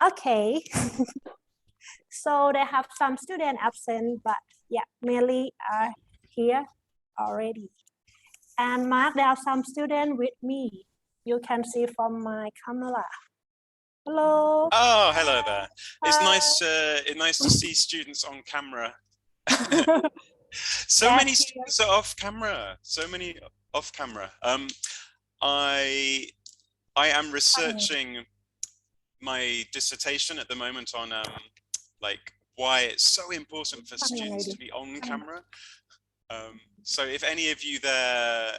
Okay. So they have some students absent, but yeah, mainly are here already. And Mark, there are some students with me. You can see from my camera. Hello. Oh, hello there. It's Hi. nice to see students on camera. So Yes, many students are off camera. So many off camera. I am researching my dissertation at the moment on like why it's so important for students to be on camera. So if any of you there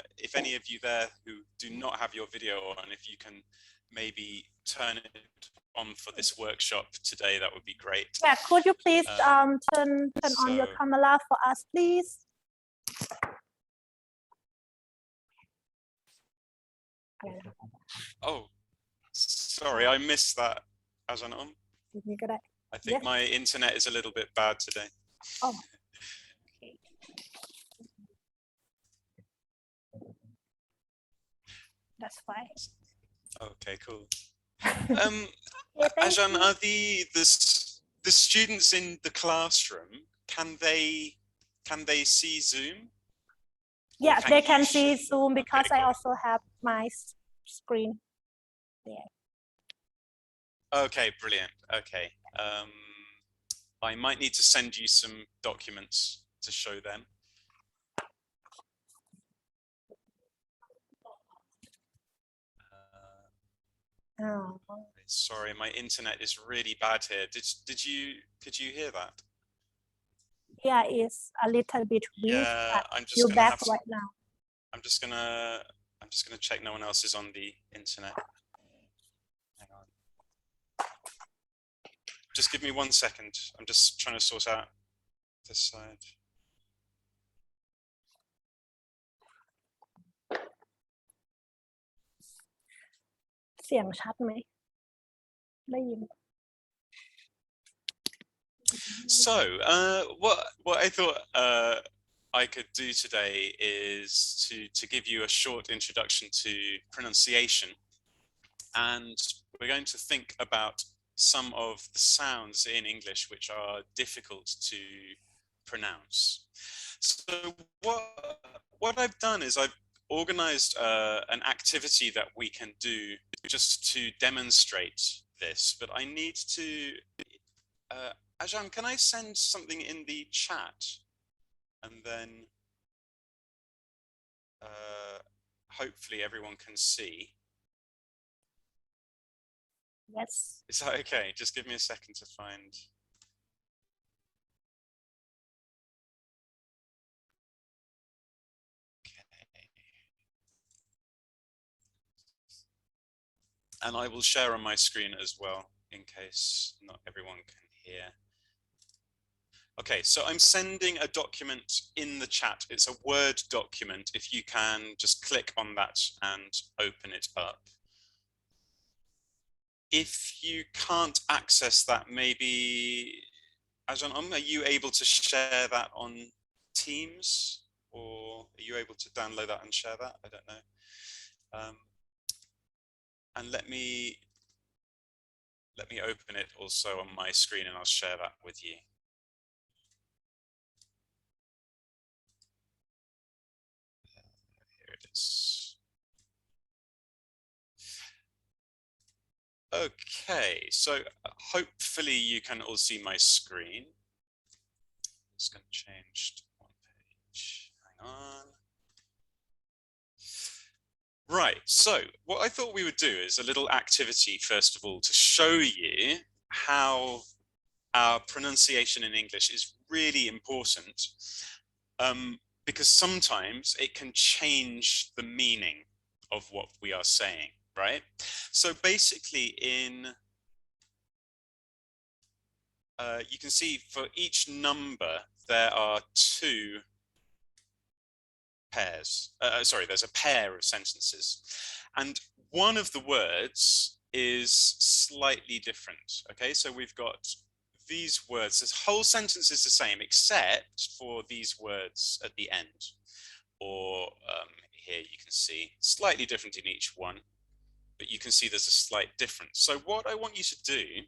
who do not have your video on, if you can maybe turn it on for this workshop today, that would be great. Yeah, could you please turn on your camera for us, please? Oh, sorry, I missed that. Ajahn. I think my internet is a little bit bad today. Oh. Okay. That's fine. Okay, cool. Ajahn, are the students in the classroom, can they see Zoom? Yeah, they can see Zoom because I also have my screen there. Okay, brilliant. Okay. I might need to send you some documents to show them. Sorry, my internet is really bad here. Could you hear that? Yeah, it's a little bit weak. Yeah, I'm just you're gonna back right now. I'm just gonna check no one else is on the internet. Hang on. Just give me 1 second. I'm just trying to sort out this side. So, what I thought I could do today is to give you a short introduction to pronunciation, and we're going to think about some of the sounds in English which are difficult to pronounce. So what I've done is I've organized an activity that we can do just to demonstrate this, but I need to Ajahn, can I send something in the chat, and then hopefully everyone can see? Yes. Is that okay? Just give me a second to find. Okay. And I will share on my screen as well, in case not everyone can hear. Okay, so I'm sending a document in the chat. It's a Word document. If you can just click on that and open it up. If you can't access that, maybe, Ajahn, are you able to share that on Teams? Or are you able to download that and share that? I don't know. And let me open it also on my screen, and I'll share that with you. Here it is. Okay, so hopefully you can all see my screen. It's going to change to one page. Hang on. Right, so what I thought we would do is a little activity, first of all, to show you how our pronunciation in English is really important, because sometimes it can change the meaning of what we are saying, right? So basically you can see for each number, there are two pairs. There's a pair of sentences. And one of the words is slightly different. Okay, so we've got these words. This whole sentence is the same, except for these words at the end. Or here you can see slightly different in each one, but you can see there's a slight difference. So what I want you to do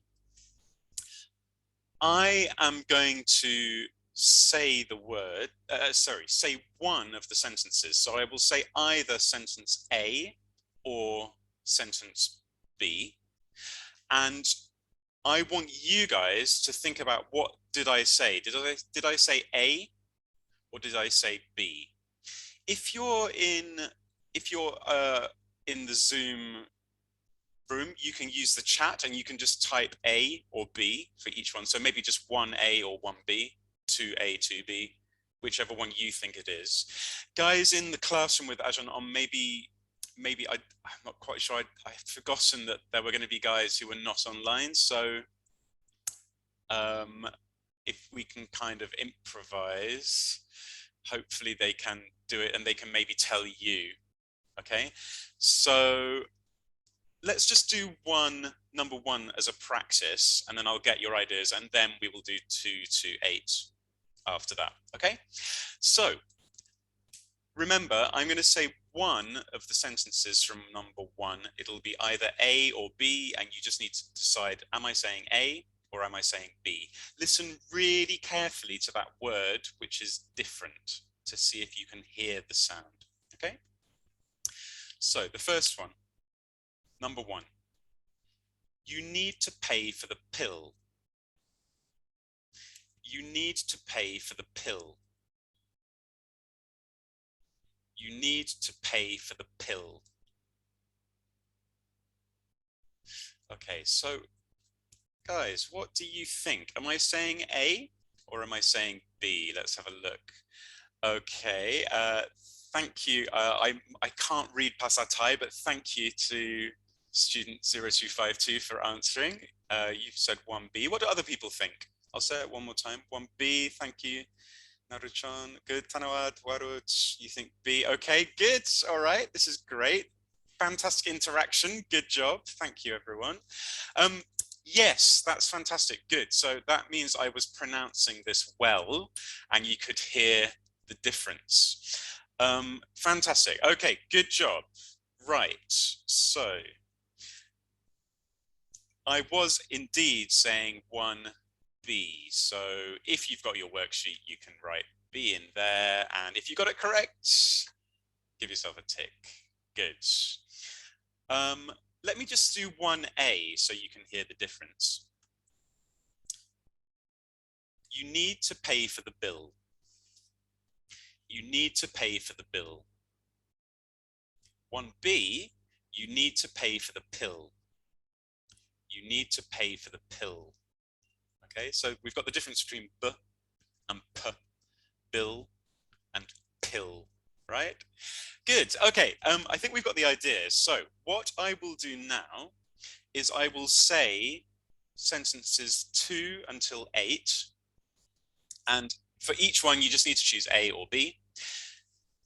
I am going to say the word, say one of the sentences. So I will say either sentence A or sentence B. And I want you guys to think about, what did I say? Did I say A or did I say B? If you're in the Zoom room, you can use the chat and you can just type A or B for each one. So maybe just 1A or 1B, 2A, 2B, whichever one you think it is. Guys in the classroom with Ajahn on, maybe I'm not quite sure. I'd forgotten that there were going to be guys who were not online. So if we can kind of improvise, hopefully they can do it and they can maybe tell you. Okay, so let's just do number one as a practice, and then I'll get your ideas, and then we will do 2 to 8 after that. Okay, so remember, I'm going to say one of the sentences from number one. It'll be either A or B, and you just need to decide, am I saying A or am I saying B? Listen really carefully to that word, which is different, to see if you can hear the sound. Okay, so the first one, number one. You need to pay for the pill. You need to pay for the pill. You need to pay for the pill. Okay, so guys, what do you think? Am I saying A or am I saying B? Let's have a look. Okay, thank you. I can't read Pasatai, but thank you to student 0252 for answering. You said 1B. What do other people think? I'll say it one more time. 1B, thank you. Naruchan, good. Tanawad, Waruch, you think B? Okay, good. All right, this is great. Fantastic interaction. Good job. Thank you, everyone. Yes, that's fantastic. Good. So that means I was pronouncing this well, and you could hear the difference. Fantastic. Okay, good job. Right. So I was indeed saying 1B. So if you've got your worksheet, you can write B in there. And if you got it correct, give yourself a tick. Good. Let me just do 1A so you can hear the difference. You need to pay for the bill. You need to pay for the bill. 1B, you need to pay for the pill. You need to pay for the pill. Okay, so we've got the difference between B and P, bill and pill, right? Good, okay, I think we've got the idea. So what I will do now is I will say sentences 2 until 8, and for each one you just need to choose A or B.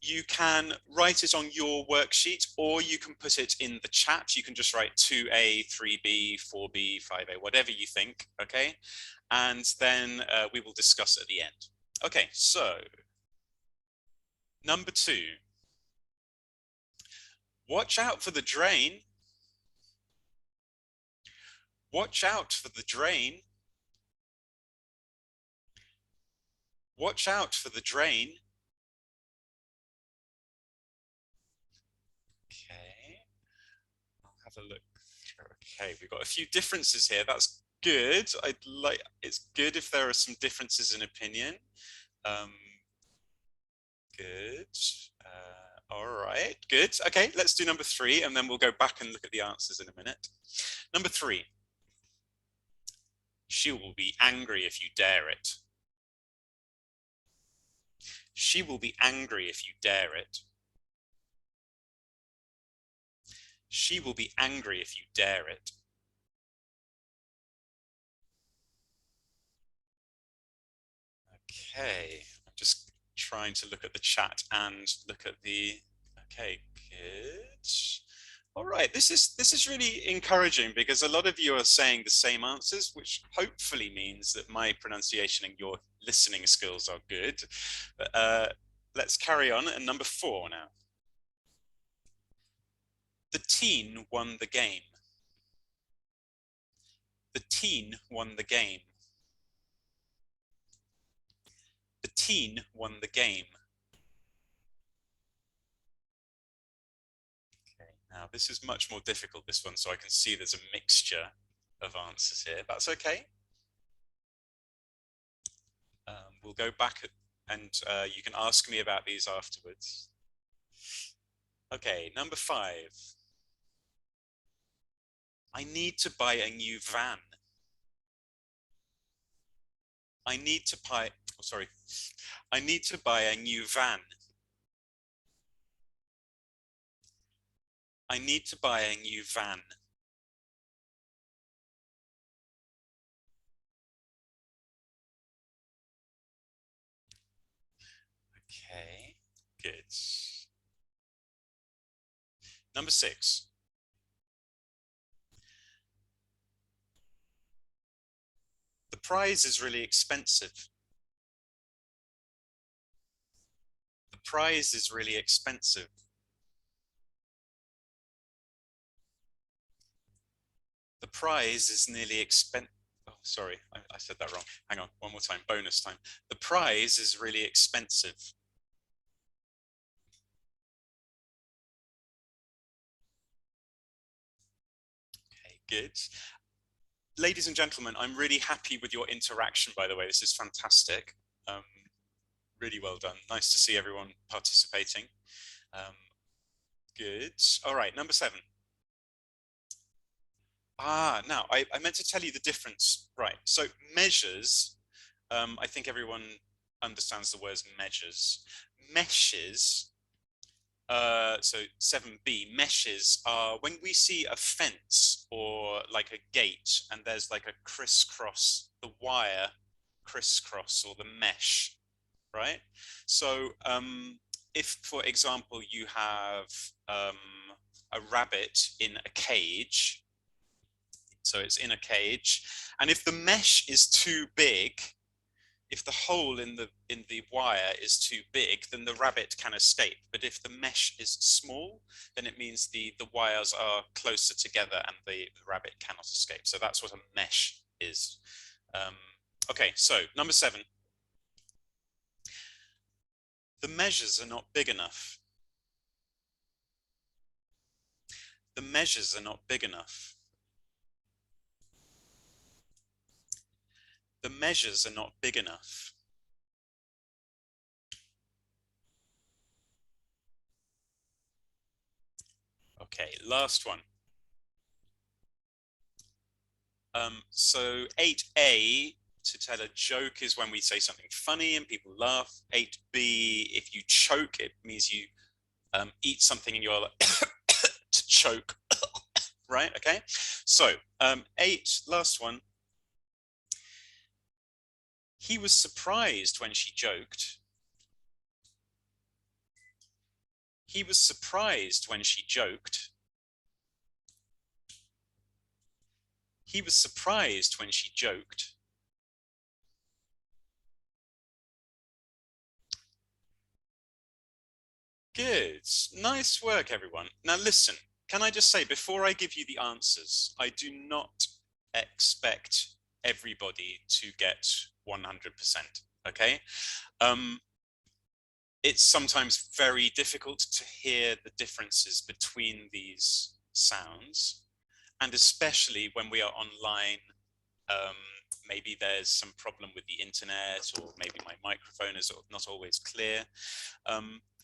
You can write it on your worksheet, or you can put it in the chat. You can just write 2A, 3B, 4B, 5A, whatever you think, okay? And then we will discuss at the end. Okay, so number 2. Watch out for the drain. Watch out for the drain. Watch out for the drain. Okay, I'll have a look. Okay, we've got a few differences here. That's good. It's good if there are some differences in opinion. Good. All right, good. Okay, let's do number 3, and then we'll go back and look at the answers in a minute. Number 3. She will be angry if you dare it. She will be angry if you dare it. She will be angry if you dare it. Okay, I'm just trying to look at the chat and look at the, okay, good. All right, this is really encouraging, because a lot of you are saying the same answers, which hopefully means that my pronunciation and your listening skills are good. But let's carry on. And number 4 now. The teen won the game. The teen won the game. 18 won the game. Okay, now this is much more difficult, this one, so I can see there's a mixture of answers here. That's okay. We'll go back and you can ask me about these afterwards. Okay, number 5. I need to buy a new van. I need to buy, oh, sorry. I need to buy a new van. I need to buy a new van. Okay, good. Number 6. The prize is really expensive. The prize is really expensive. The prize is nearly expensive. Oh, sorry, I said that wrong. Hang on, one more time, bonus time. The prize is really expensive. Okay, good. Ladies and gentlemen, I'm really happy with your interaction, by the way. This is fantastic. Really well done. Nice to see everyone participating. Good. All right, number 7. Now, I meant to tell you the difference. Right, so measures, I think everyone understands the words measures. Meshes, so 7B, meshes are when we see a fence or like a gate and there's like a crisscross, the wire crisscross or the mesh, right? So if, for example, you have a rabbit in a cage, so it's in a cage, and if the mesh is too big, if the hole in the wire is too big, then the rabbit can escape. But if the mesh is small, then it means the wires are closer together and the rabbit cannot escape. So that's what a mesh is. Okay, so number 7. The measures are not big enough. The measures are not big enough. The measures are not big enough. Okay, last one. So 8A, to tell a joke, is when we say something funny and people laugh. 8B, if you choke, it means you eat something and you're like to choke, right? Okay, so 8, last one. He was surprised when she joked. He was surprised when she joked. He was surprised when she joked. Good. Nice work, everyone. Now listen, can I just say, before I give you the answers, I do not expect everybody to get 100%, okay? It's sometimes very difficult to hear the differences between these sounds, and especially when we are online, maybe there's some problem with the internet, or maybe my microphone is not always clear.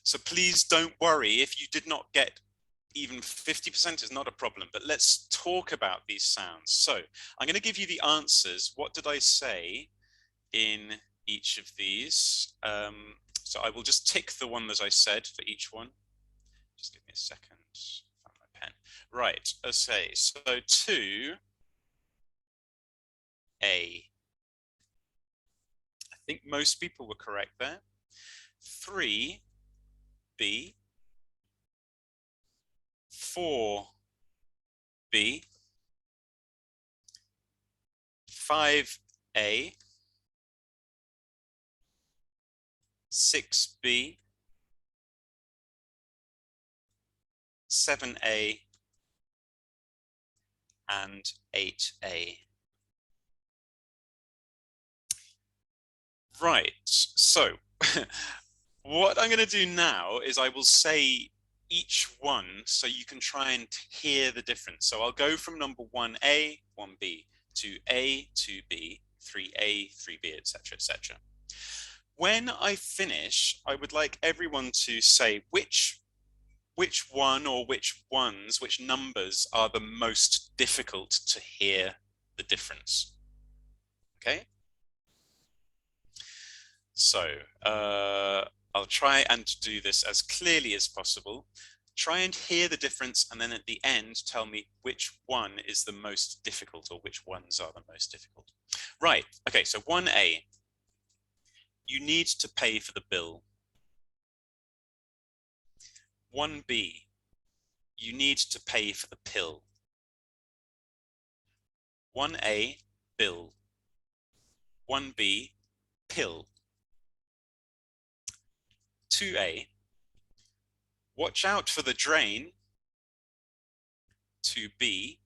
So please don't worry if you did not get even 50%, is not a problem, but let's talk about these sounds. So I'm going to give you the answers. What did I say in each of these? So I will just tick the one that I said for each one. Just give me a second, find my pen. Right, okay, so 2A. I think most people were correct there. 3B. 4B. 5A. 6B. 7A. And 8A. Right, so what I'm going to do now is I will say each one so you can try and hear the difference. So I'll go from number 1A, 1B, 2A, 2B, 3A, 3B, etc., etc. When I finish, I would like everyone to say which one or which ones, which numbers are the most difficult to hear the difference. Okay? So I'll try and do this as clearly as possible. Try and hear the difference, and then at the end, tell me which one is the most difficult or which ones are the most difficult. Right, okay, so 1A, you need to pay for the bill. 1B, you need to pay for the pill. 1A, bill. 1B, pill. 2A, watch out for the drain. 2B,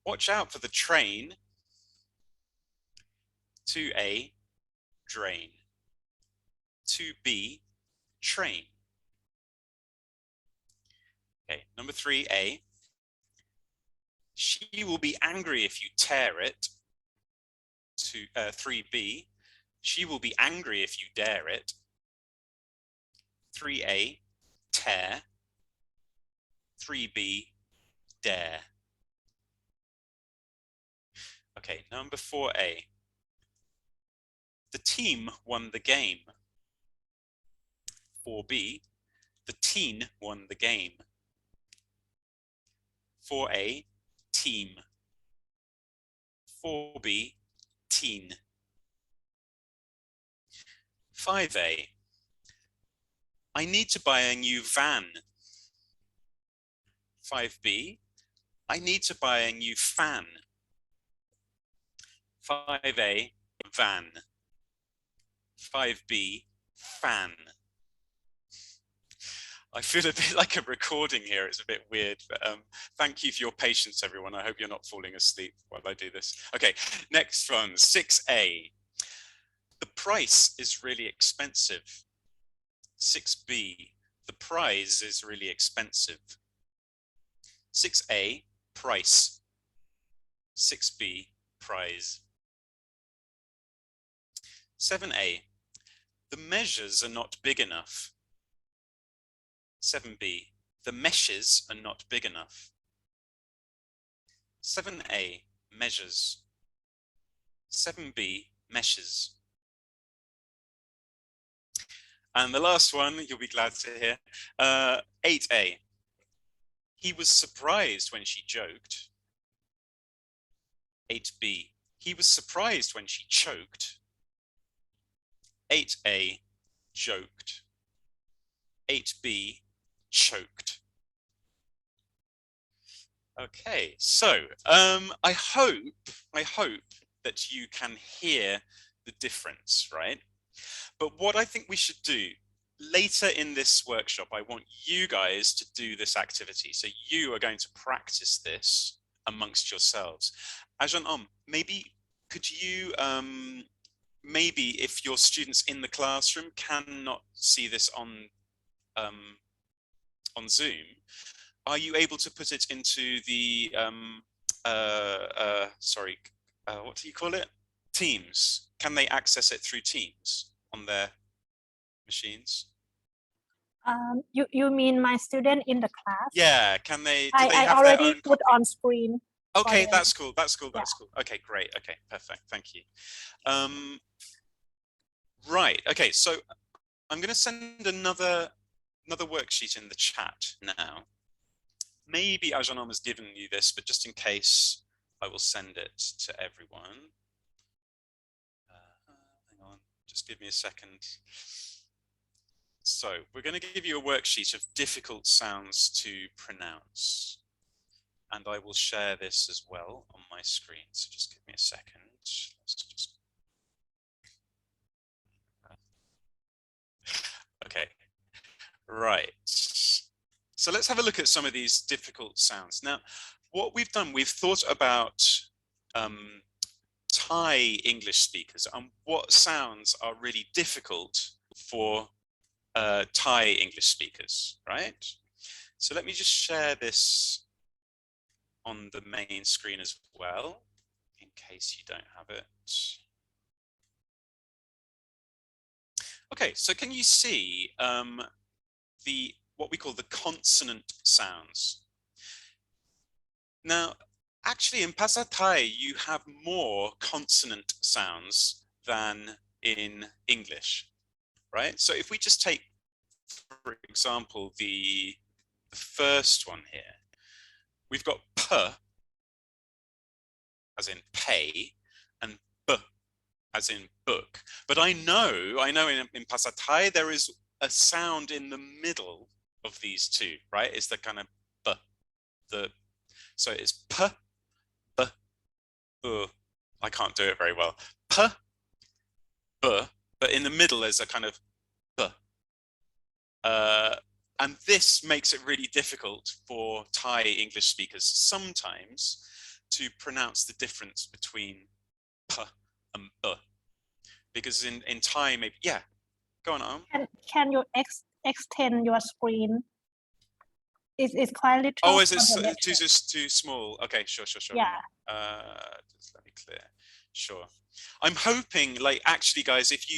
watch out for the train. 2A, drain. 2B, train. Okay, number 3A, she will be angry if you tear it. 3B, she will be angry if you dare it. 3A, tear. 3B, dare. Okay, number 4A. The team won the game. 4B, the teen won the game. 4A, team. 4B, teen. 5A, I need to buy a new van. 5B, I need to buy a new fan. 5A, van. 5B, fan. I feel a bit like a recording here. It's a bit weird, but thank you for your patience, everyone. I hope you're not falling asleep while I do this. Okay, next one, 6A. The price is really expensive. 6B, the prize is really expensive. 6A, price. 6B, prize. 7A, the measures are not big enough. 7B, the meshes are not big enough. 7A, measures. 7B, meshes. And the last one, you'll be glad to hear, 8A. He was surprised when she joked. 8B. He was surprised when she choked. 8A. Joked. 8B. Choked. Okay, so I hope that you can hear the difference, right? But what I think we should do later in this workshop, I want you guys to do this activity. So you are going to practice this amongst yourselves. Ajahn maybe could you, maybe if your students in the classroom cannot see this on Zoom, are you able to put it into the, what do you call it? Teams. Can they access it through Teams on their machines? You mean my student in the class? Yeah, can they, do they I have already their own put copy? on screen. Okay, that's cool, that's cool, Yeah. that's cool. Okay, great, okay, perfect, thank you. Right, okay, so I'm gonna send another worksheet in the chat now. Maybe Ajahn has given you this, but just in case, I will send it to everyone. Hang on, just give me a second. So we're going to give you a worksheet of difficult sounds to pronounce. And I will share this as well on my screen. So just give me a second. Let's just... Okay, right. So let's have a look at some of these difficult sounds. Now, what we've done, we've thought about Thai English speakers and what sounds are really difficult for Thai English speakers, right? So let me just share this on the main screen as well, in case you don't have it. Okay, so can you see what we call the consonant sounds? Now, actually in Bahasa Thai, you have more consonant sounds than in English, right? So if we just take, for example, the first one here, we've got p as in pay and b as in book. But I know in Bahasa Thai there is a sound in the middle of these two, right? It's the kind of b, so it's p, b, I can't do it very well. P, b, but in the middle is a kind of b. And this makes it really difficult for Thai English speakers sometimes to pronounce the difference between p and b. Because in Thai, maybe, yeah, go on. Can you extend your screen? It's quite little. Oh, is it too small? Okay, sure. Yeah. Just let me clear. Sure. I'm hoping, like, actually, guys, if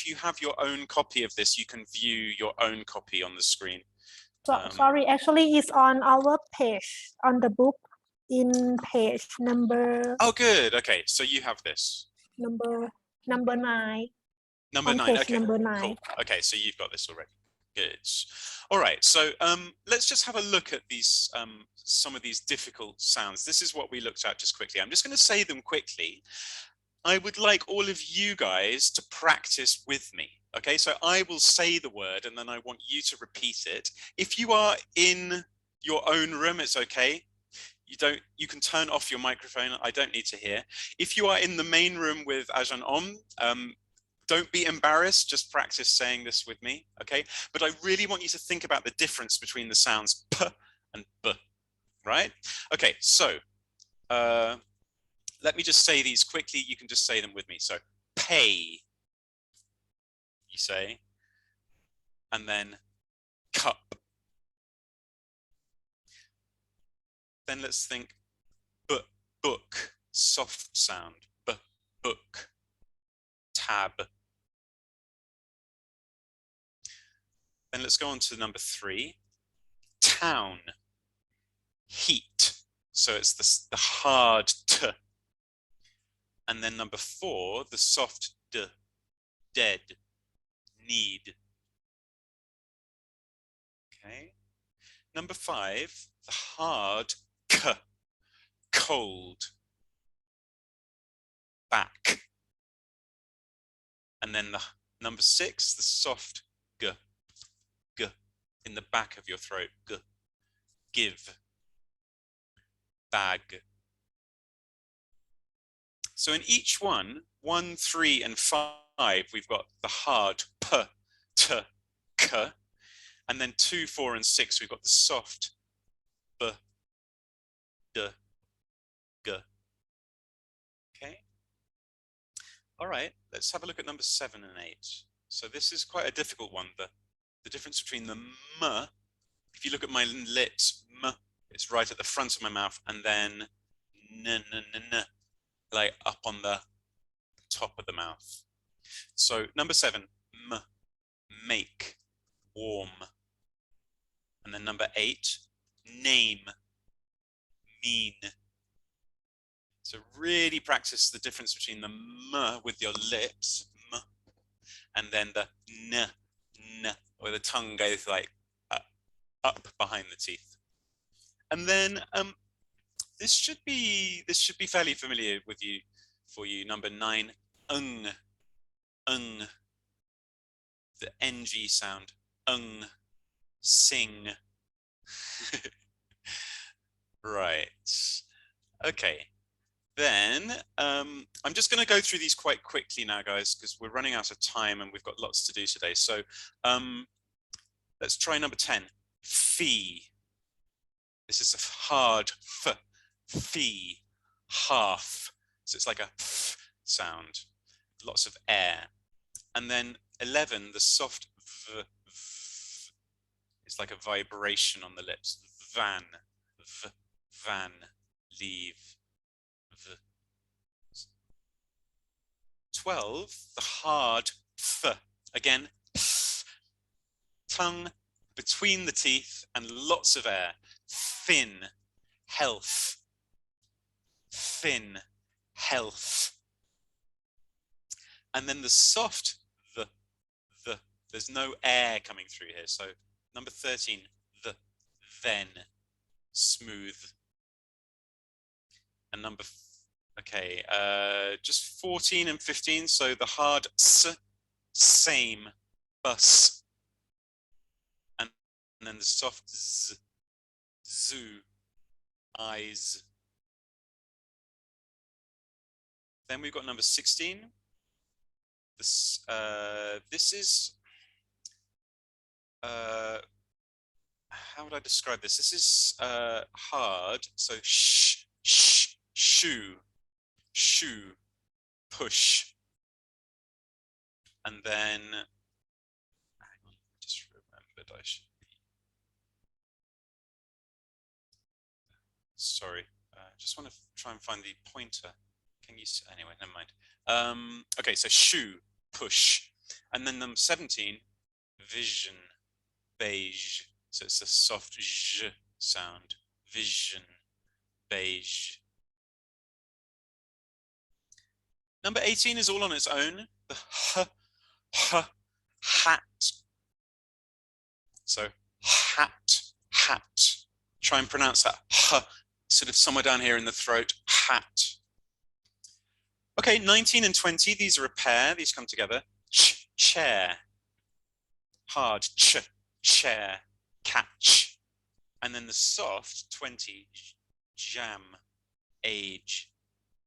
you have your own copy of this, you can view your own copy on the screen. So, sorry, actually, it's on our page, on the book, in page number. Oh, good. Okay, so you have this. Number 9. Number on 9. Page Okay. number 9. Cool. Okay, so you've got this already. Good. All right. So let's just have a look at these some of these difficult sounds. This is what we looked at just quickly. I'm just going to say them quickly. I would like all of you guys to practice with me. Okay, so I will say the word and then I want you to repeat it. If you are in your own room, it's okay. You can turn off your microphone. I don't need to hear. If you are in the main room with Ajahn Om, don't be embarrassed, just practice saying this with me, okay? But I really want you to think about the difference between the sounds p and b, right? Okay, so let me just say these quickly. You can just say them with me. So pay, you say, and then cup. Then let's think book, soft sound, book, tab. Then let's go on to number 3, town, heat. So it's the hard t. And then number 4, the soft d, dead, need. Okay. Number 5, the hard k, cold, back. And then the number 6, the soft g, in the back of your throat, g, give, bag. So in each one, 1, 3, and 5, we've got the hard p, t, k. And then 2, 4, and 6, we've got the soft b, d, g. Okay. All right, let's have a look at number 7 and 8. So this is quite a difficult one. The difference between the m, if you look at my lips, m, it's right at the front of my mouth, and then n, like up on the top of the mouth. So number 7, m, make, warm. And then number 8, name, mean. So really practice the difference between the m with your lips, m, and then the n, where the tongue goes like up behind the teeth. And then this should be fairly familiar for you. Number 9, the ng sound, sing. Right. Okay. Then I'm just going to go through these quite quickly now, guys, because we're running out of time and we've got lots to do today. So let's try number 10, fee. This is a hard f, fee, half. So it's like a f sound, lots of air. And then 11, the soft v, it's like a vibration on the lips. Van, van, leave, v. 12, the hard th, again, tongue between the teeth and lots of air. Thin, health, thin, health. And then the soft the, there's no air coming through here. So number 13, the, then, smooth. And number, okay, just 14 and 15. So the hard s, same, bus. And then the soft z, zoo, eyes. Then we've got number 16. This is, how would I describe this? This is hard. So shoe, push. And then, hang on, I just remembered I should be, sorry, just want to try and find the pointer. Can you see? Anyway, never mind. Okay, so shoe, push. And then number 17, vision, beige. So it's a soft j sound, vision, beige. Number 18 is all on its own, the h, hat. So hat, hat. Try and pronounce that h, sort of somewhere down here in the throat, hat. Okay, 19 and 20, these are a pair, these come together. Chair, hard, chair, catch. And then the soft, 20, jam, age.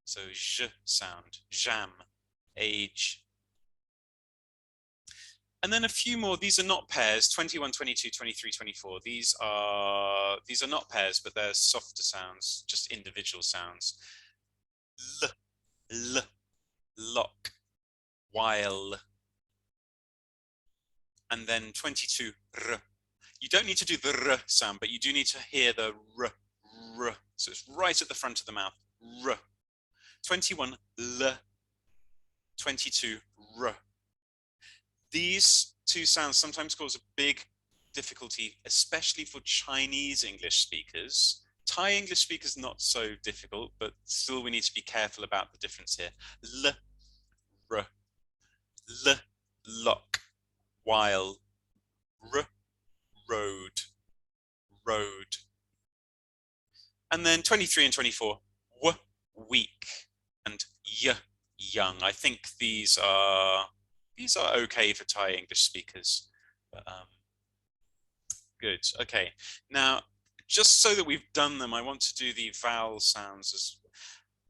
So j sound, jam, age. And then a few more, these are not pairs, 21, 22, 23, 24. These are not pairs, but they're softer sounds, just individual sounds. L, lock, while. And then 22, r. You don't need to do the r sound, but you do need to hear the r. So it's right at the front of the mouth, r. 21, l. 22, r. These two sounds sometimes cause a big difficulty, especially for Chinese English speakers. Thai English speakers not so difficult, but still we need to be careful about the difference here. L, r, l, lock, while, r, road, road. And then 23 and 24, w, weak, and y, young. I think these are okay for Thai English speakers. But, good. Okay. Now, just so that we've done them, I want to do the vowel sounds as.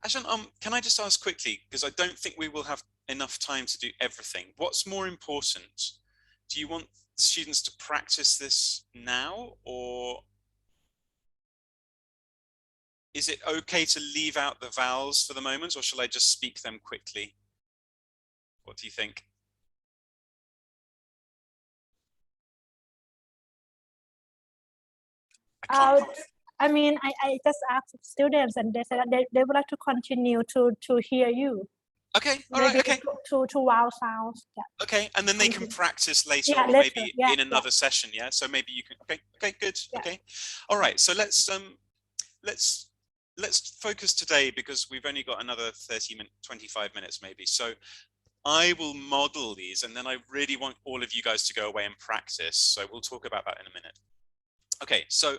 Actually, can I just ask quickly, because I don't think we will have enough time to do everything. What's more important? Do you want students to practice this now, or is it okay to leave out the vowels for the moment, or shall I just speak them quickly? What do you think? I mean, I just asked students and they said that they would like to continue to hear you. Okay, all right, okay. To vowel sounds. Yeah. Okay, and then they can practice later, yeah, or later. maybe Yeah, in another session, yeah? So maybe you can, okay, good, yeah. okay. All right, so let's focus today, because we've only got another 25 minutes maybe. So I will model these, and then I really want all of you guys to go away and practice. So we'll talk about that in a minute. Okay, so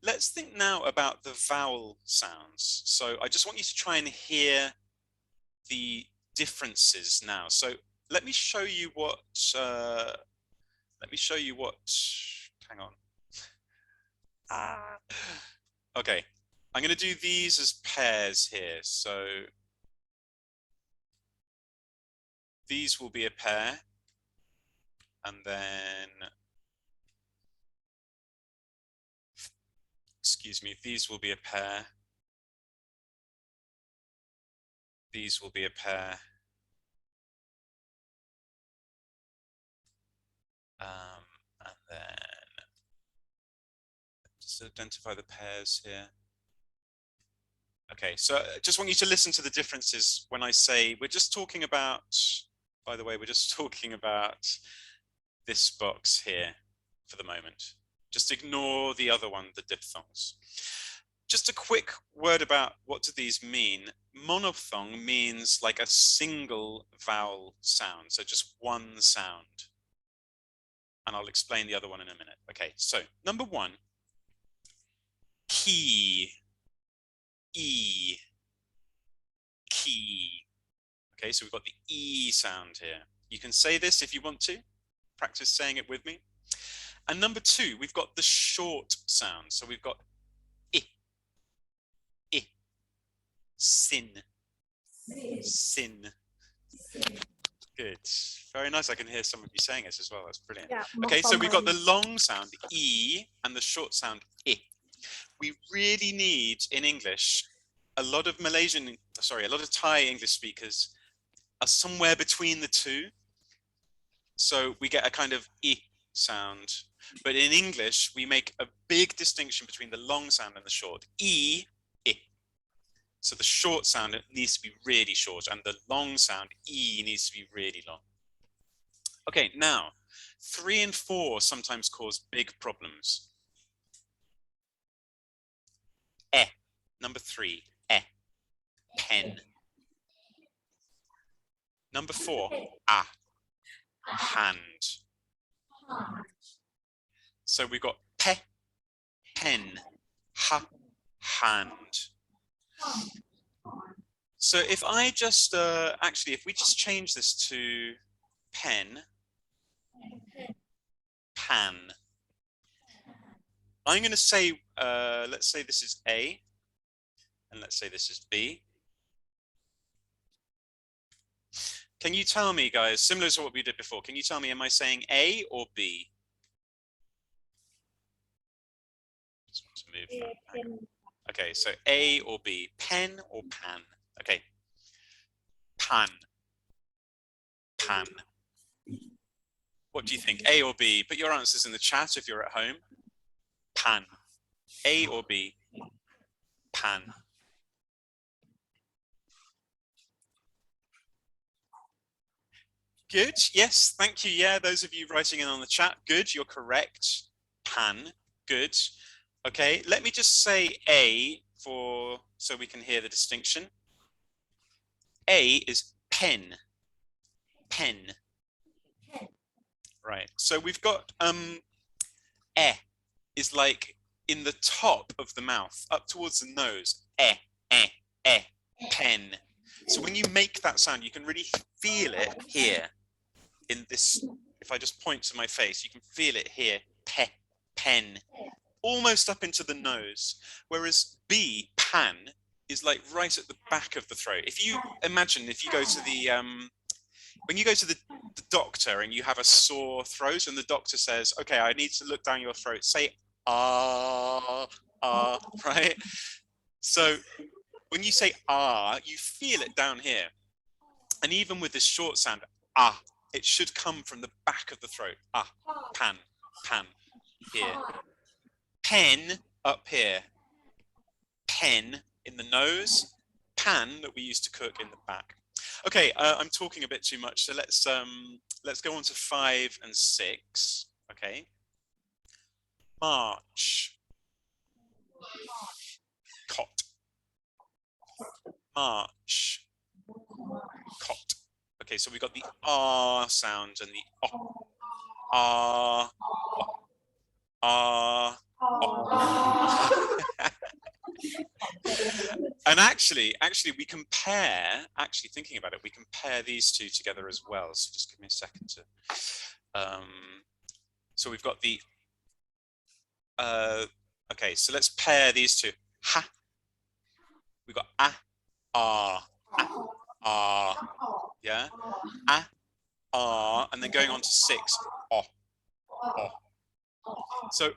let's think now about the vowel sounds. So I just want you to try and hear the differences now. So let me show you what, hang on. Okay, I'm going to do these as pairs here. So these will be a pair, and then, excuse me, these will be a pair. these will be a pair. And then just identify the pairs here. Okay, so I just want you to listen to the differences when I say, we're just talking about, by the way, we're just talking about this box here for the moment. Just ignore the other one, the diphthongs. Just a quick word about what do these mean. Monophthong means like a single vowel sound, so just one sound. And I'll explain the other one in a minute. Okay, so number one, key, E, key. Okay, so we've got the E sound here. You can say this if you want to. Practice saying it with me. And number two, we've got the short sound. So we've got I, sin, sin. Good. Very nice. I can hear some of you saying this as well. That's brilliant. Yeah, Okay, so we've got the long sound E and the short sound I. We really need in English, a lot of Thai English speakers are somewhere between the two. So we get a kind of I sound. But in English, we make a big distinction between the long sound and the short. I. So the short sound needs to be really short, and the long sound, E, needs to be really long. Okay, now, 3 and 4 sometimes cause big problems. Number 3, pen. Number 4, hand. So we've got pen, hand. So if I just, if we just change this to pen, pan. I'm going to say, let's say this is A, and let's say this is B. Can you tell me, guys, similar to what we did before, can you tell me, am I saying A or B? Just want to move that. Okay, so A or B, pen or pan? Okay, pan, pan. What do you think, A or B? Put your answers in the chat if you're at home. Pan, A or B, pan. Good, yes, thank you. Yeah, those of you writing in on the chat, good, you're correct. Pan, good. Okay, let me just say A so we can hear the distinction. A is pen, pen. Right, so we've got is like in the top of the mouth, up towards the nose. Pen. So when you make that sound, you can really feel it here in this. If I just point to my face, you can feel it here. Pen. Almost up into the nose. Whereas B, pan, is like right at the back of the throat. If you imagine, if you go to the, when you go to the doctor and you have a sore throat and the doctor says, okay, I need to look down your throat, say, right? So when you say you feel it down here. And even with this short sound, it should come from the back of the throat. Pan, pan, here. Pen up here. Pen in the nose. Pan that we used to cook in the back. Okay, I'm talking a bit too much, so let's go on to 5 and 6. Okay. March. Cot. March. Cot. Okay, so we got the R sound and the O. And actually we compare, thinking about it, we compare these two together as well. So just give me a second to, so we've got the, okay, so let's pair these two. Ha. We've got yeah, and then going on to 6, o. So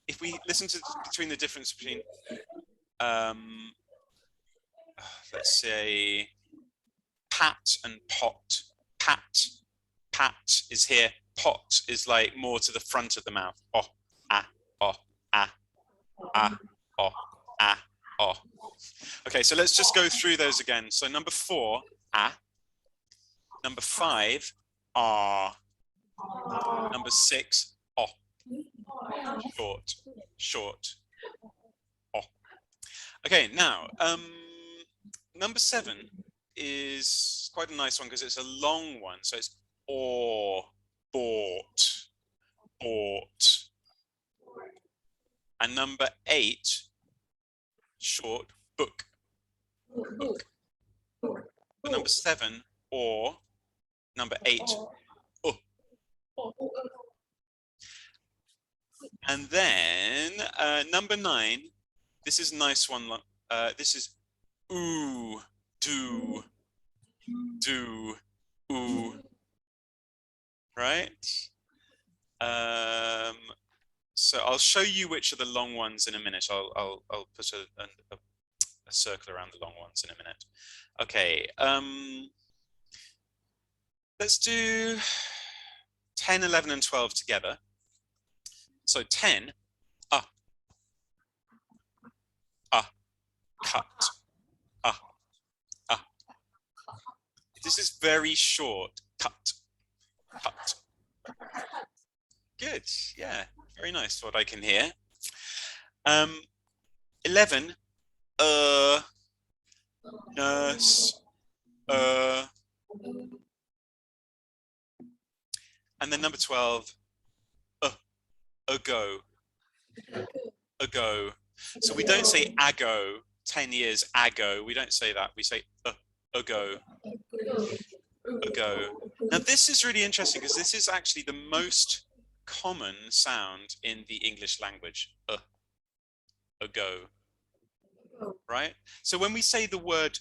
if we listen to between the difference between let's say pat and pot. Pat, pat is here. Pot is like more to the front of the mouth. Oh, ah, oh, ah, ah, oh, ah, oh. Okay, so let's just go through those again. So number 4, ah. Number 5, ah. Number 6, oh. Short, short, oh. Okay, now, number 7 is quite a nice one because it's a long one. So it's or, bought, bought. And number 8, short, book, book. And number 7, or. Number 8, oh. And then number 9, this is a nice one. This is ooh, do, ooh, right? So I'll show you which are the long ones in a minute. I'll put a circle around the long ones in a minute. Okay. Let's do 10, 11, and 12 together. So 10, cut, This is very short. Cut, cut. Good, yeah, very nice, what I can hear. 11, nurse, and then number 12, ago, ago. So we don't say ago, 10 years ago. We don't say that. We say ago, ago. Now this is really interesting because this is actually the most common sound in the English language. Ago, right? So when we say the word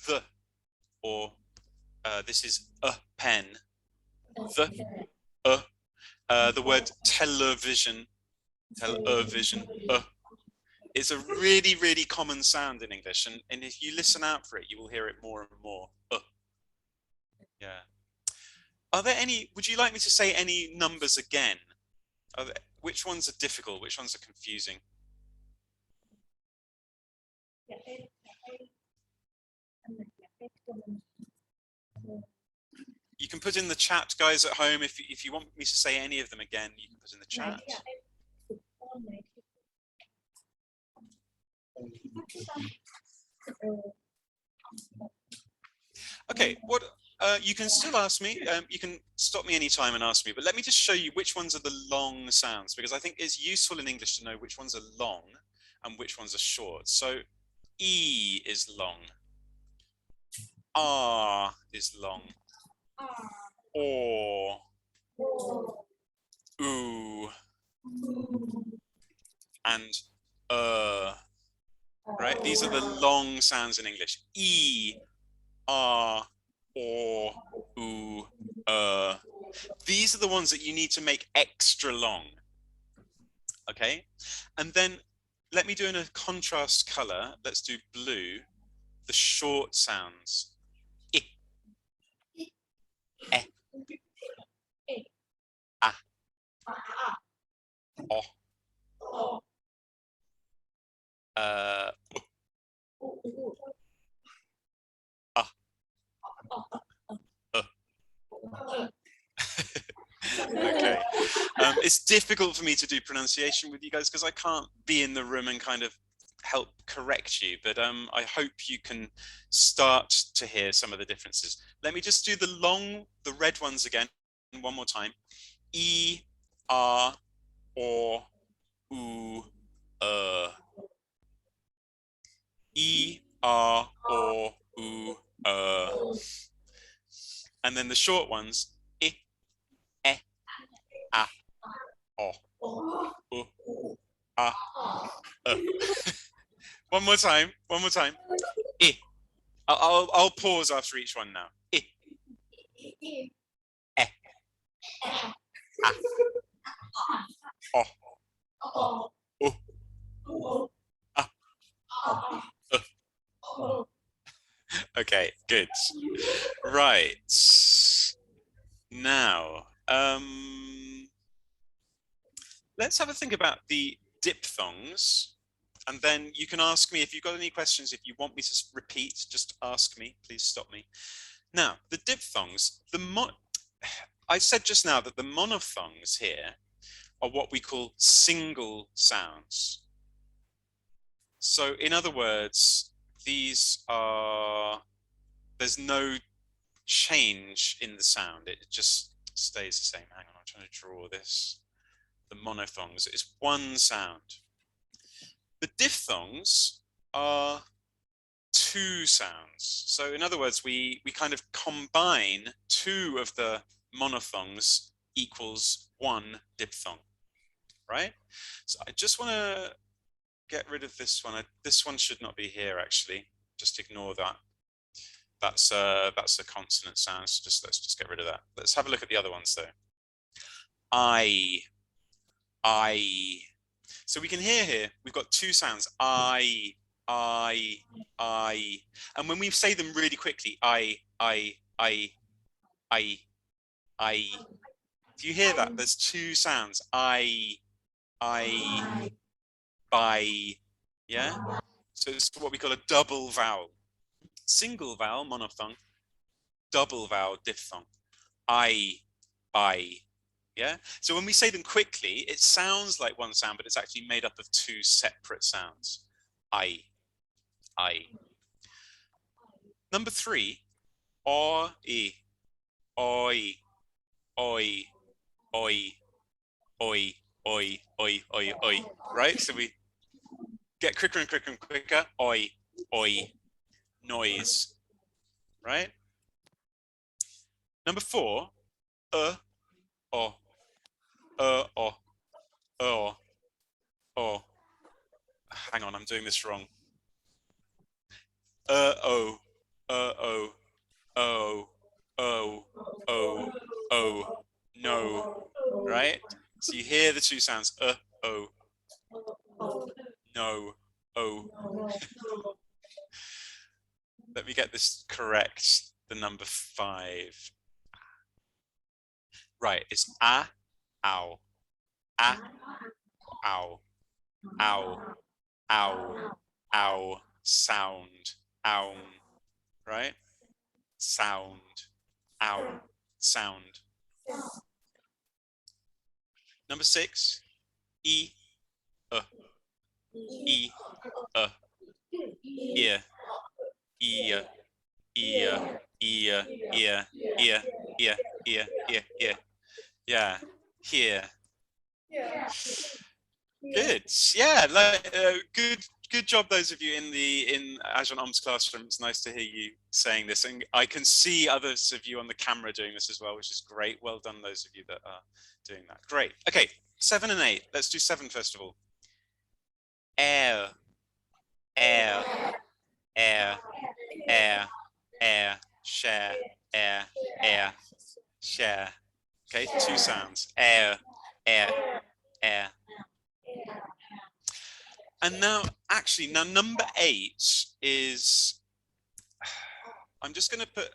the, or this is a pen, the word television, television, it's a really, really common sound in English, and if you listen out for it, you will hear it more and more. Yeah. Are there any, would you like me to say any numbers again? Which ones are difficult? Which ones are confusing? You can put in the chat, guys at home, if you want me to say any of them again, you can put in the chat. Okay, what you can still ask me, you can stop me anytime and ask me, but let me just show you which ones are the long sounds, because I think it's useful in English to know which ones are long and which ones are short. So E is long, R is long, or, ooh, and right? These are the long sounds in English. E, R, or, ooh, These are the ones that you need to make extra long. Okay, and then let me do in a contrast color. Let's do blue. The short sounds. I, e, a, o, okay. It's difficult for me to do pronunciation with you guys because I can't be in the room and kind of help correct you, but I hope you can start to hear some of the differences. Let me just do the red ones again one more time. E, R, or, oo, E, R, or, oo, and then the short ones, I, e, a, o, u, a, One more time. I. I'll pause after each one now. I, e, a, o, u, a, Okay, good. Right. Now, let's have a think about the diphthongs, and then you can ask me if you've got any questions. If you want me to repeat, just ask me. Please stop me. Now, the diphthongs, I said just now that the monophthongs here are what we call single sounds. So in other words, there's no change in the sound. It just stays the same. Hang on, I'm trying to draw this. The monophthongs is one sound. The diphthongs are two sounds. So in other words, we kind of combine two of the monophthongs equals one diphthong, right? So I just want to get rid of this one. This one should not be here, actually. Just ignore that. That's a consonant sound, so let's just get rid of that. Let's have a look at the other ones though. I. So we can hear here, we've got two sounds, I, and when we say them really quickly, I. Do you hear that? There's two sounds, I, by, yeah? So it's what we call a double vowel. Single vowel, monophthong, double vowel, diphthong. I, yeah? So when we say them quickly, it sounds like one sound, but it's actually made up of two separate sounds. I. Number 3, oi, oi, oi, oi, oi, oi, oi, oi, oi, right? So we get quicker and quicker and quicker. Oi, oi, noise, right? Number 4, o, o, o. Hang on, I'm doing this wrong. O, no, right? So you hear the two sounds, o, no, o. Let me get this correct, the number 5. Right, it's a, ow, a, ow, ow, ow, ow, sound, ow, right? Sound, ow, sound. Number 6, e, e, ear, ear, ear, ear, ear, ear, ear, ear, ear, ear. Yeah, here. Good. Yeah, good job, those of you in Agent Om's classroom. It's nice to hear you saying this, and I can see others of you on the camera doing this as well, which is great. Well done, those of you that are doing that. Great. Okay, 7 and 8. Let's do 7 first of all. Air, air, air, air, air, share, air, air, share. Okay, 2 sounds. Air, air, air. And now, actually, number 8 is, I'm just going to put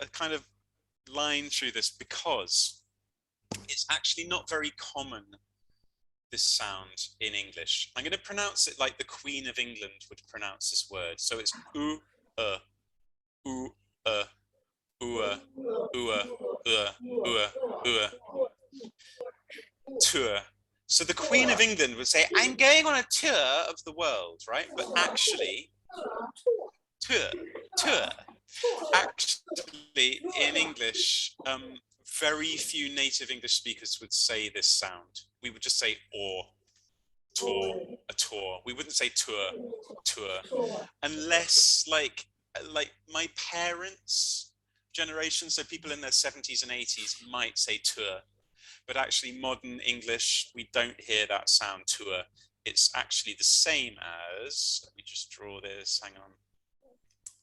a kind of line through this because it's actually not very common, this sound in English. I'm going to pronounce it like the Queen of England would pronounce this word. So it's oo, oo, tour. So the Queen of England would say, I'm going on a tour of the world, right? But actually, tour. Actually, in English, very few native English speakers would say this sound. We would just say or, tour, a tour. We wouldn't say tour, unless like my parents' generation, so people in their 70s and 80s might say tour. But actually modern English, we don't hear that sound, tour. It's actually the same as, let me just draw this, hang on.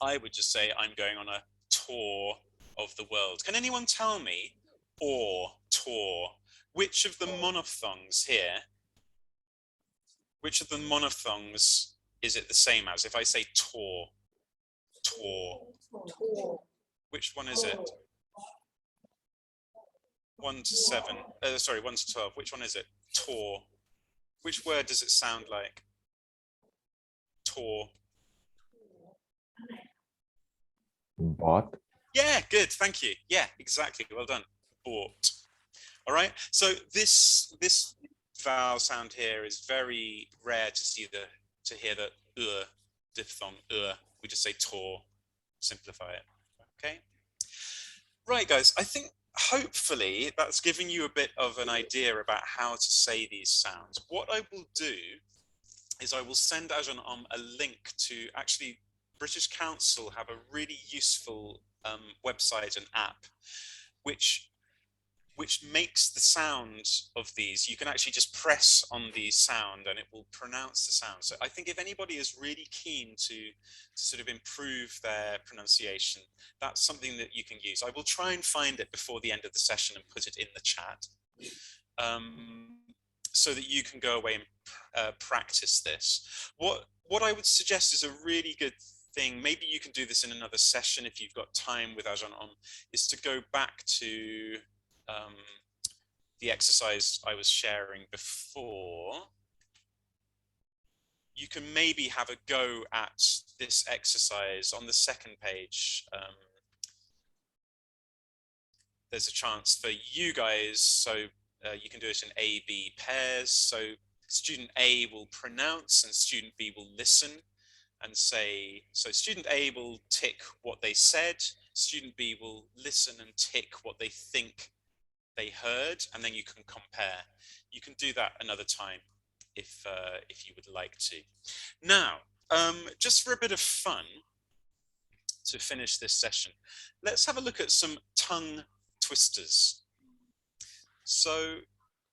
I would just say I'm going on a tour of the world. Can anyone tell me, or, tour, which of the monophthongs here, which of the monophthongs is it the same as? If I say tour, Which one is it? 1 to 7. Sorry, 1 to 12. Which one is it? Tor. Which word does it sound like? Tor. Bought. Yeah, good. Thank you. Yeah, exactly. Well done. Bought. All right. So this vowel sound here is very rare to hear the diphthong. We just say tor. Simplify it. Okay. Right, guys. I think hopefully that's giving you a bit of an idea about how to say these sounds. What I will do is I will send Ajahn a link to actually British Council have a really useful website and app which makes the sound of these. You can actually just press on the sound and it will pronounce the sound. So I think if anybody is really keen to sort of improve their pronunciation, that's something that you can use. I will try and find it before the end of the session and put it in the chat so that you can go away and practice this. What I would suggest is a really good thing, maybe you can do this in another session if you've got time with Ajahn is to go back to the exercise I was sharing before. You can maybe have a go at this exercise on the second page. There's a chance for you guys, so you can do it in A-B pairs. So student A will pronounce and student B will listen and say, so student A will tick what they said, student B will listen and tick what they think they heard, and then you can compare. You can do that another time if you would like to. Now, just for a bit of fun to finish this session, let's have a look at some tongue twisters. So,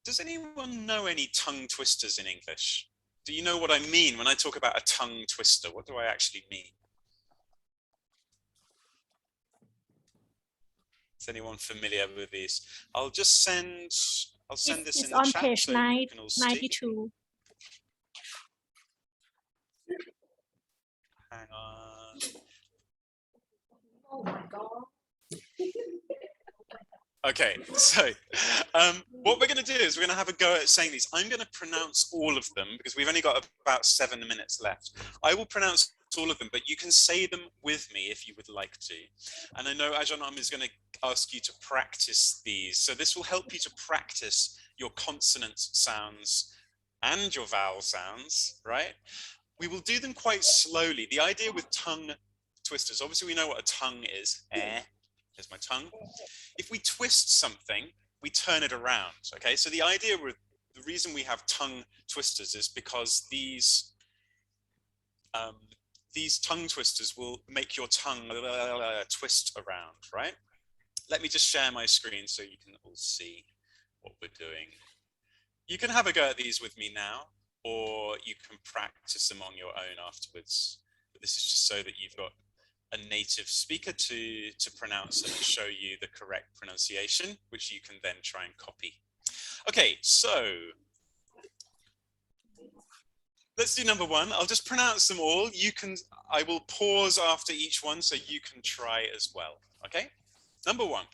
does anyone know any tongue twisters in English? Do you know what I mean when I talk about a tongue twister? What do I actually mean? Is anyone familiar with these? I'll send this in the on chat page so you can all see. 92. Hang on. Oh my God. Okay, so what we're going to do is we're going to have a go at saying these. I'm going to pronounce all of them because we've only got about 7 minutes left. I will pronounce all of them, but you can say them with me if you would like to. And I know Ajahn is going to ask you to practice these. So this will help you to practice your consonant sounds and your vowel sounds, right? We will do them quite slowly. The idea with tongue twisters, obviously we know what a tongue is. Here's my tongue. If we twist something, we turn it around, okay? So the idea with the reason we have tongue twisters is because these tongue twisters will make your tongue twist around, right? Let me just share my screen so you can all see what we're doing. You can have a go at these with me now, or you can practice them on your own afterwards. But this is just so that you've got a native speaker to pronounce them and show you the correct pronunciation, which you can then try and copy. Okay, so let's do number 1. I'll just pronounce them all. I will pause after each one so you can try as well. Okay, number 1.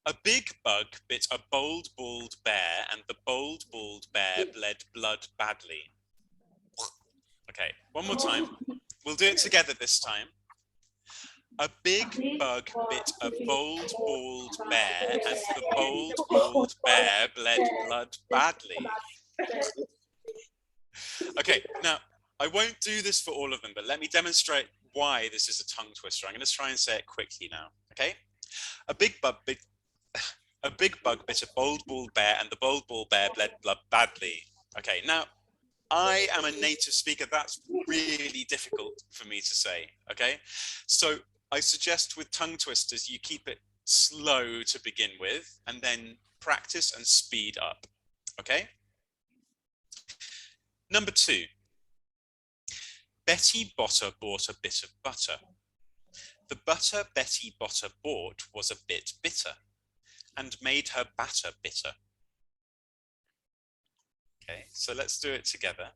A big bug bit a bold, bald bear, and the bold, bald bear bled blood badly. Okay, one more time. We'll do it together this time. A big bug bit a bold, bald bear, and the bold, bald bear bled blood badly. Okay, now, I won't do this for all of them, but let me demonstrate why this is a tongue twister. I'm going to try and say it quickly now, okay? A big bug bit a bold, bald bear, and the bold, bald bear bled blood badly. Okay, now, I am a native speaker. That's really difficult for me to say, okay? So I suggest with tongue twisters, you keep it slow to begin with, and then practice and speed up, okay? Number 2. Betty Botter bought a bit of butter. The butter Betty Botter bought was a bit bitter, and made her batter bitter. Okay, so let's do it together.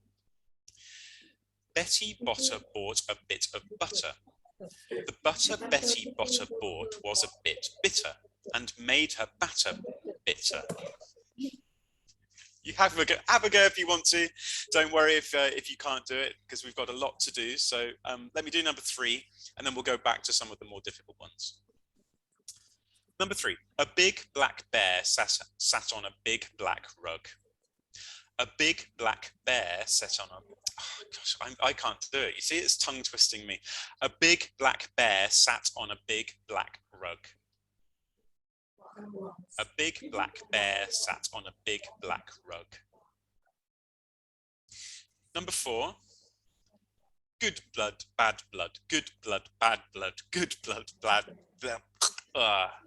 Betty Botter bought a bit of butter. The butter Betty Botter bought was a bit bitter and made her batter bitter. You have a go if you want to. Don't worry if you can't do it, because we've got a lot to do. So let me do number 3, and then we'll go back to some of the more difficult ones. Number 3, a big black bear sat on a big black rug. A big black bear sat on a, oh gosh, I can't do it. You see, it's tongue twisting me. A big black bear sat on a big black rug. A big black bear sat on a big black rug. Number 4, good blood, bad blood, good blood, bad blood, good blood, bad blood.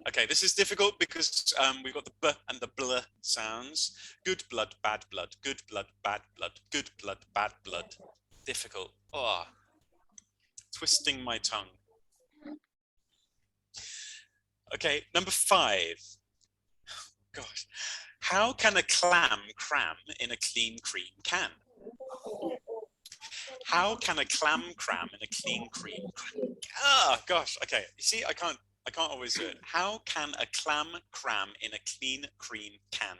Okay, this is difficult because we've got the b and the bl sounds. Good blood, bad blood, good blood, bad blood, good blood, bad blood. Difficult. Twisting my tongue. Okay, number 5. Gosh, how can a clam cram in a clean cream can? How can a clam cram in a clean cream can? Gosh, okay. You see, I can't always do it. How can a clam cram in a clean cream can?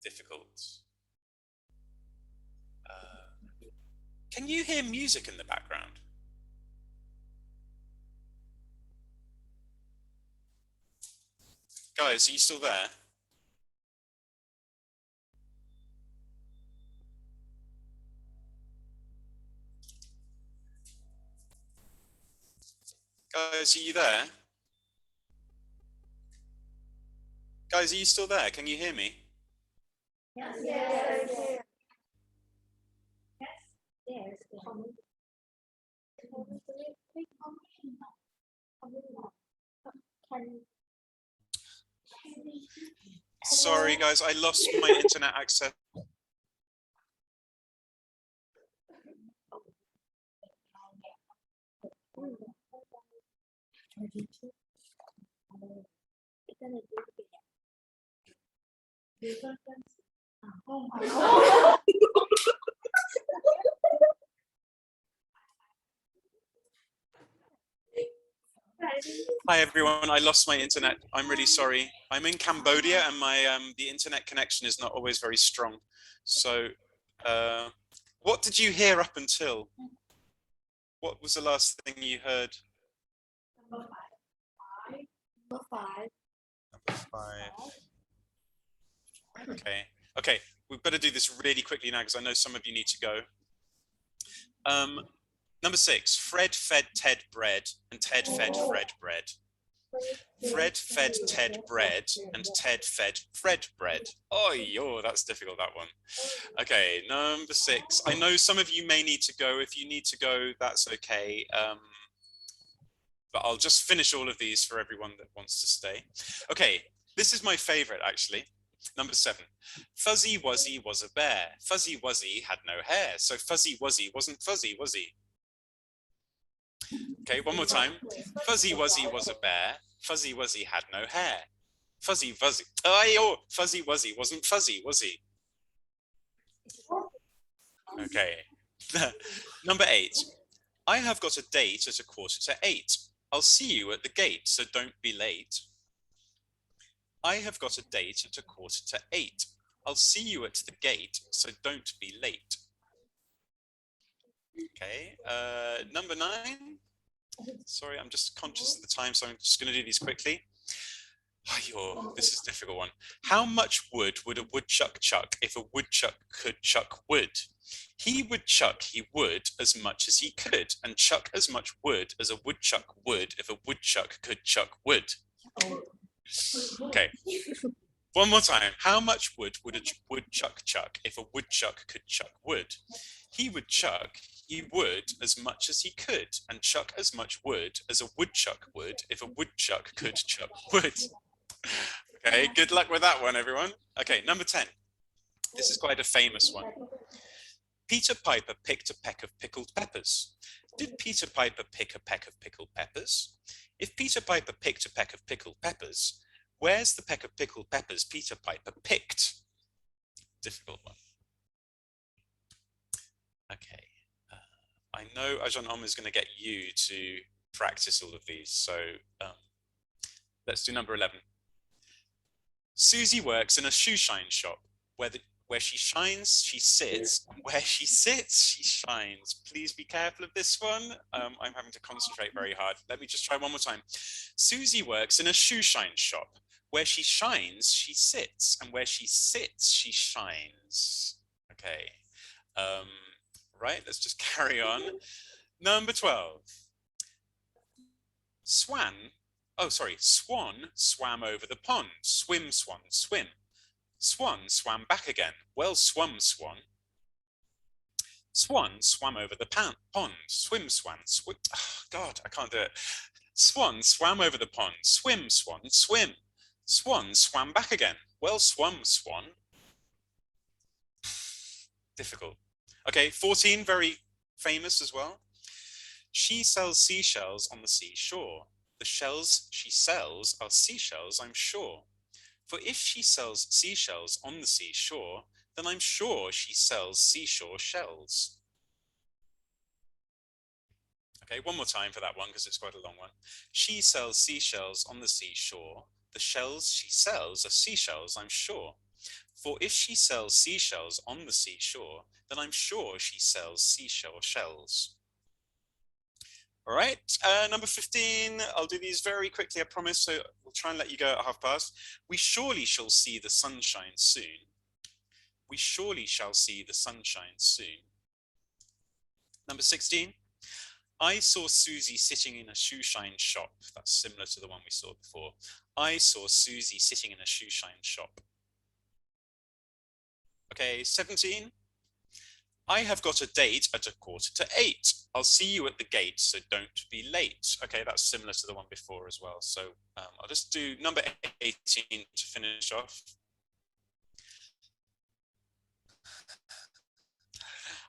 Difficult. Can you hear music in the background? Guys, are you still there? Guys, are you there? Guys, are you still there? Can you hear me? Yes. Yes. Yes. Sorry, guys, I lost my internet access. Hi everyone, I lost my internet. I'm really sorry. I'm in Cambodia and my the internet connection is not always very strong. So what did you hear up until? What was the last thing you heard? Number 5. Number 5. Number 5. Okay, we've got to do this really quickly now because I know some of you need to go. Number 6, Fred fed Ted bread and Ted fed Fred bread. Fred fed Ted bread and Ted fed Fred bread. Oh, that's difficult, that one. Okay, number 6. I know some of you may need to go. If you need to go, that's okay. But I'll just finish all of these for everyone that wants to stay. Okay, this is my favorite, actually. Number 7. Fuzzy Wuzzy was a bear. Fuzzy Wuzzy had no hair. So Fuzzy Wuzzy wasn't fuzzy, was he? Okay, one more time. Fuzzy Wuzzy was a bear. Fuzzy Wuzzy had no hair. Fuzzy Wuzzy. Fuzzy Wuzzy wasn't fuzzy, was he? Okay. Number 8. I have got a date at 7:45. I'll see you at the gate, so don't be late. I have got a date at 7:45. I'll see you at the gate, so don't be late. Okay, number 9. Sorry, I'm just conscious of the time, so I'm just going to do these quickly. This is a difficult one. How much wood would a woodchuck chuck if a woodchuck could chuck wood? He would chuck he would as much as he could, and chuck as much wood as a woodchuck would if a woodchuck could chuck wood. Okay, one more time. How much wood would a woodchuck chuck if a woodchuck could chuck wood? He would chuck he would as much as he could, and chuck as much wood as a woodchuck would if a woodchuck could chuck wood. Okay, good luck with that one, everyone. Okay, number 10. This is quite a famous one. Peter Piper picked a peck of pickled peppers. Did Peter Piper pick a peck of pickled peppers? If Peter Piper picked a peck of pickled peppers, where's the peck of pickled peppers Peter Piper picked? Difficult one. Okay. I know Ajahn Om is going to get you to practice all of these. So let's do number 11. Susie works in a shoe shine shop where she shines, she sits. Where she sits, she shines. Please be careful of this one. I'm having to concentrate very hard. Let me just try one more time. Susie works in a shoe shine shop. Where she shines, she sits. And where she sits, she shines. Okay. Right, let's just carry on. Number 12. Swan swam over the pond. Swim, swan, swim. Swan swam back again. Well swum, swan. Swan swam over the pond. Swim, swan, swim. Oh, God, I can't do it. Swan swam over the pond. Swim, swan, swim. Swan swam back again. Well swum, swan. Difficult. Okay, 14, very famous as well. She sells seashells on the seashore. The shells she sells are seashells, I'm sure. For if she sells seashells on the seashore, then I'm sure she sells seashore shells. Okay, one more time for that one because it's quite a long one. She sells seashells on the seashore. The shells she sells are seashells, I'm sure. For if she sells seashells on the seashore, then I'm sure she sells seashell shells. All right, number 15, I'll do these very quickly, I promise, so we'll try and let you go at past. We surely shall see the sunshine soon. We surely shall see the sunshine soon. Number 16, I saw Susie sitting in a shoe shine shop. That's similar to the one we saw before. I saw Susie sitting in a shoe shine shop. Okay, 17, I have got a date at 7:45. I'll see you at the gate, so don't be late. Okay, that's similar to the one before as well. So I'll just do number 18 to finish off.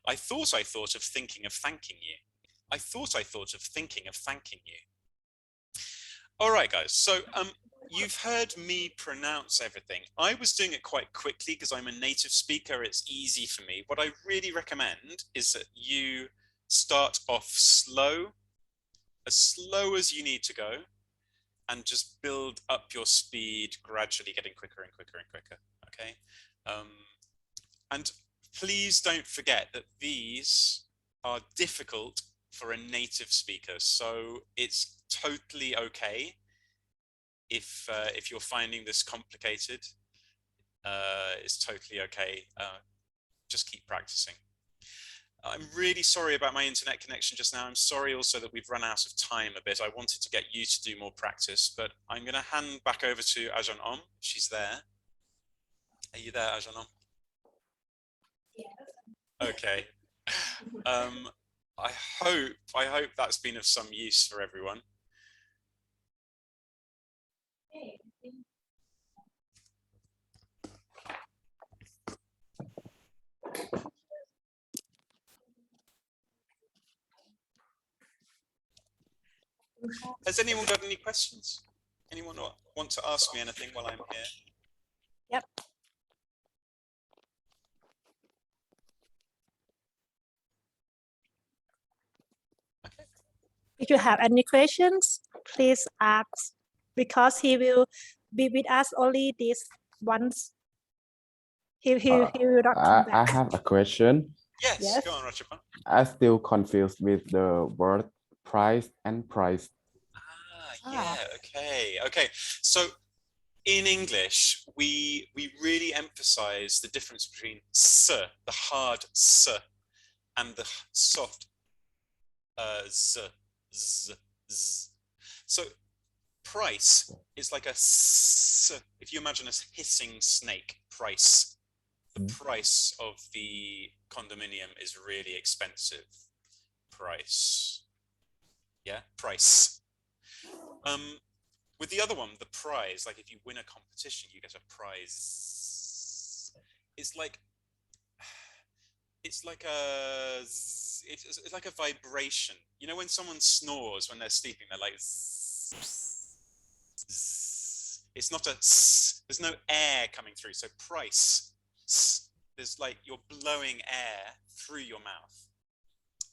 I thought of thinking of thanking you. I thought of thinking of thanking you. All right, guys. So you've heard me pronounce everything. I was doing it quite quickly because I'm a native speaker. It's easy for me. What I really recommend is that you start off slow as you need to go, and just build up your speed, gradually getting quicker and quicker and quicker. Okay. And please don't forget that these are difficult for a native speaker. So it's totally okay if you're finding this complicated. It's totally okay. Just keep practicing. I'm really sorry about my internet connection just now. I'm sorry also that we've run out of time a bit. I wanted to get you to do more practice, but I'm going to hand back over to Ajahn Om. She's there. Are you there, Ajahn Om? Yes. Okay. I hope that's been of some use for everyone. Has anyone got any questions? Anyone want to ask me anything while I'm here? Yep. Okay. If you have any questions, please ask, because he will be with us only this once. He will not come back. I have a question. Yes, go on, Rajapan. I'm still confused with the word price and price. Yeah, okay. So in English, we really emphasize the difference between s, the hard s, and the soft z, z, z. So price is like a s. If you imagine a hissing snake, price. The price of the condominium is really expensive. Price. Yeah, price. With the other one, the prize, like if you win a competition, you get a prize. It's like a vibration. You know, when someone snores when they're sleeping, they're like zzz, zzz. It's not a zzz. There's no air coming through. So price, zzz. There's like you're blowing air through your mouth.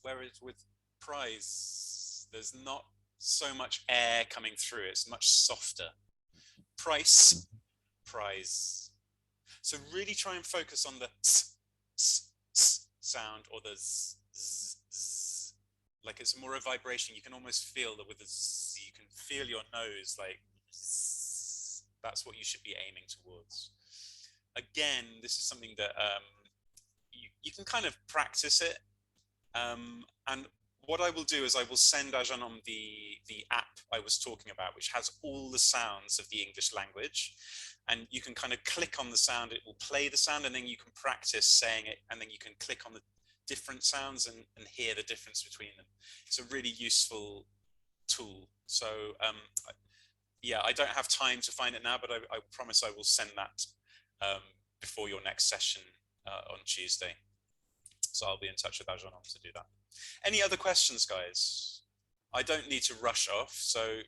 Whereas with prize, there's not so much air coming through. It's much softer. Price, prize. So really try and focus on the sound or the z. Like it's more a vibration. You can almost feel that with the z, you can feel your nose like z. That's what you should be aiming towards. Again, this is something that you can kind of practice it. And what I will do is I will send Ajanom the app I was talking about, which has all the sounds of the English language. And you can kind of click on the sound, it will play the sound, and then you can practice saying it, and then you can click on the different sounds and hear the difference between them. It's a really useful tool. So yeah, I don't have time to find it now, but I promise I will send that before your next session on Tuesday. So I'll be in touch with Ajanom to do that. Any other questions, guys? I don't need to rush off, so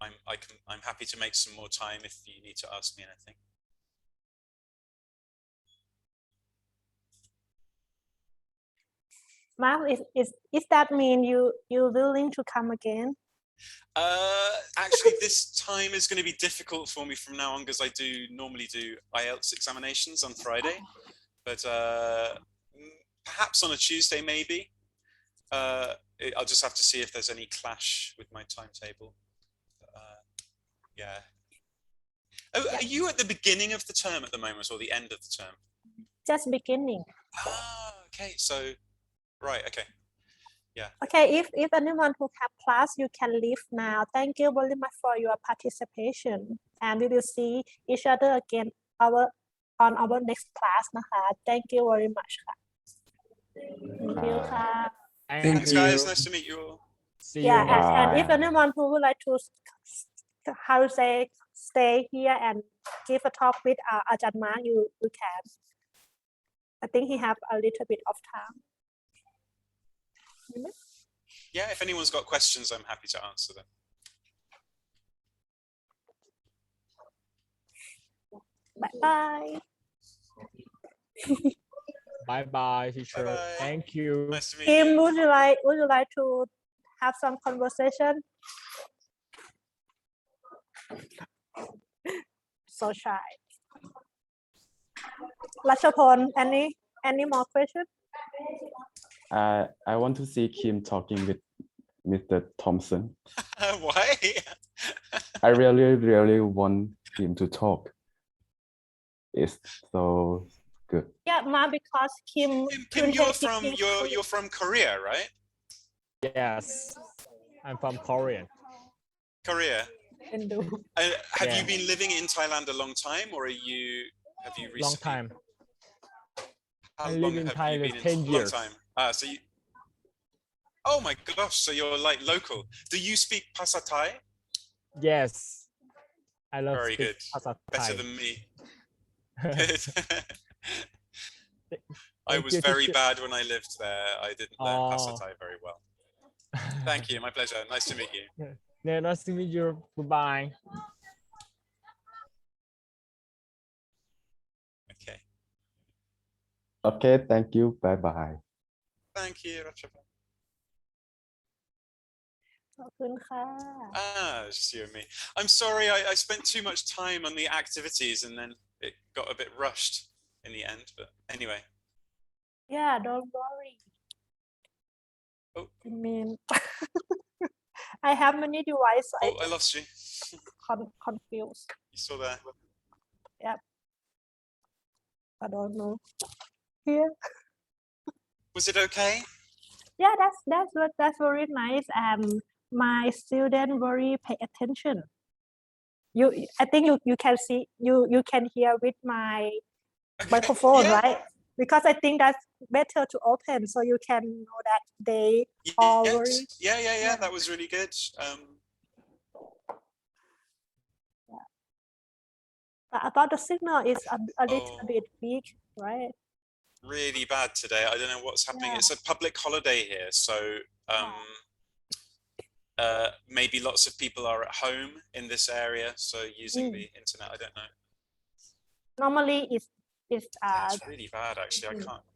I'm happy to make some more time if you need to ask me anything. Mark, is that mean you're willing to come again? Actually, this time is going to be difficult for me from now on because I normally do IELTS examinations on Friday, but perhaps on a Tuesday, maybe. I'll just have to see if there's any clash with my timetable. Yeah. Oh, Yeah. Are you at the beginning of the term at the moment or the end of the term? Just beginning. Ah, okay. So, right. Okay. Yeah. Okay, if anyone who have class, you can leave now. Thank you very much for your participation. And we will see each other again on our next class นะคะ Thank you very much ค่ะ Thank you ค่ะ Thanks, guys. Nice to meet you all. See Yeah, you. and if anyone who would like to how to say stay here and give a talk with Ajahn Mark, you can. I think he have a little bit of time. Yeah, if anyone's got questions, I'm happy to answer them. Bye bye. Bye bye, teacher. Bye-bye. Thank you. Nice to meet Kim, you. would you like to have some conversation? So shy. Rachapon, any more questions? I want to see Kim talking with Mr. Thompson. Why? I really want him to talk. It's so good. Yeah, Ma, because Kim. Kim, you're from Korea, right? Yes, I'm from Korean. Korea. Have Yeah. you been living in Thailand a long time, or have you recently? Long time. How I long live in have you Thailand been 10 long years. time. So you. Oh my gosh! So you're like local. Do you speak Pasa Thai? Yes, I love Very speak good. Pasa Better Thai. than me. Good. I Thank was you, very teacher. bad when I lived there. I didn't learn Pasa Oh. Thai very well. Thank you. My pleasure. Nice to meet you. Yeah, nice to meet you. Goodbye. Okay. Okay, thank you. Bye bye. Thank you, Rachapon. ขอบคุณค่ะ It's just you and me. I'm sorry, I spent too much time on the activities and then it got a bit rushed in the end. But anyway. Yeah, don't worry. Oh. I mean, I have many devices. Oh, I lost you. Confused. You still there? I don't know. Here. Was it okay? Yeah, that's very nice. My student very pay attention. I think you can see you can hear with my microphone, Yeah. right? Because I think that's better to open so you can know that they all very. Yeah. That was really good. But I thought the signal is a little bit weak, right? Really bad today. I don't know what's happening. Yeah. It's a public holiday here, so maybe lots of people are at home in this area, so using the internet. I don't know. Normally it's Yeah, it's really bad actually. I can't.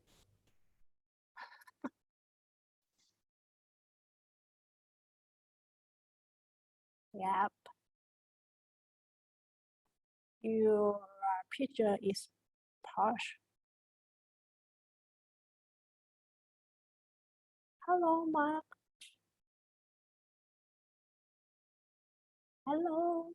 Yep. Your picture is posh. Hello, Mark. Hello.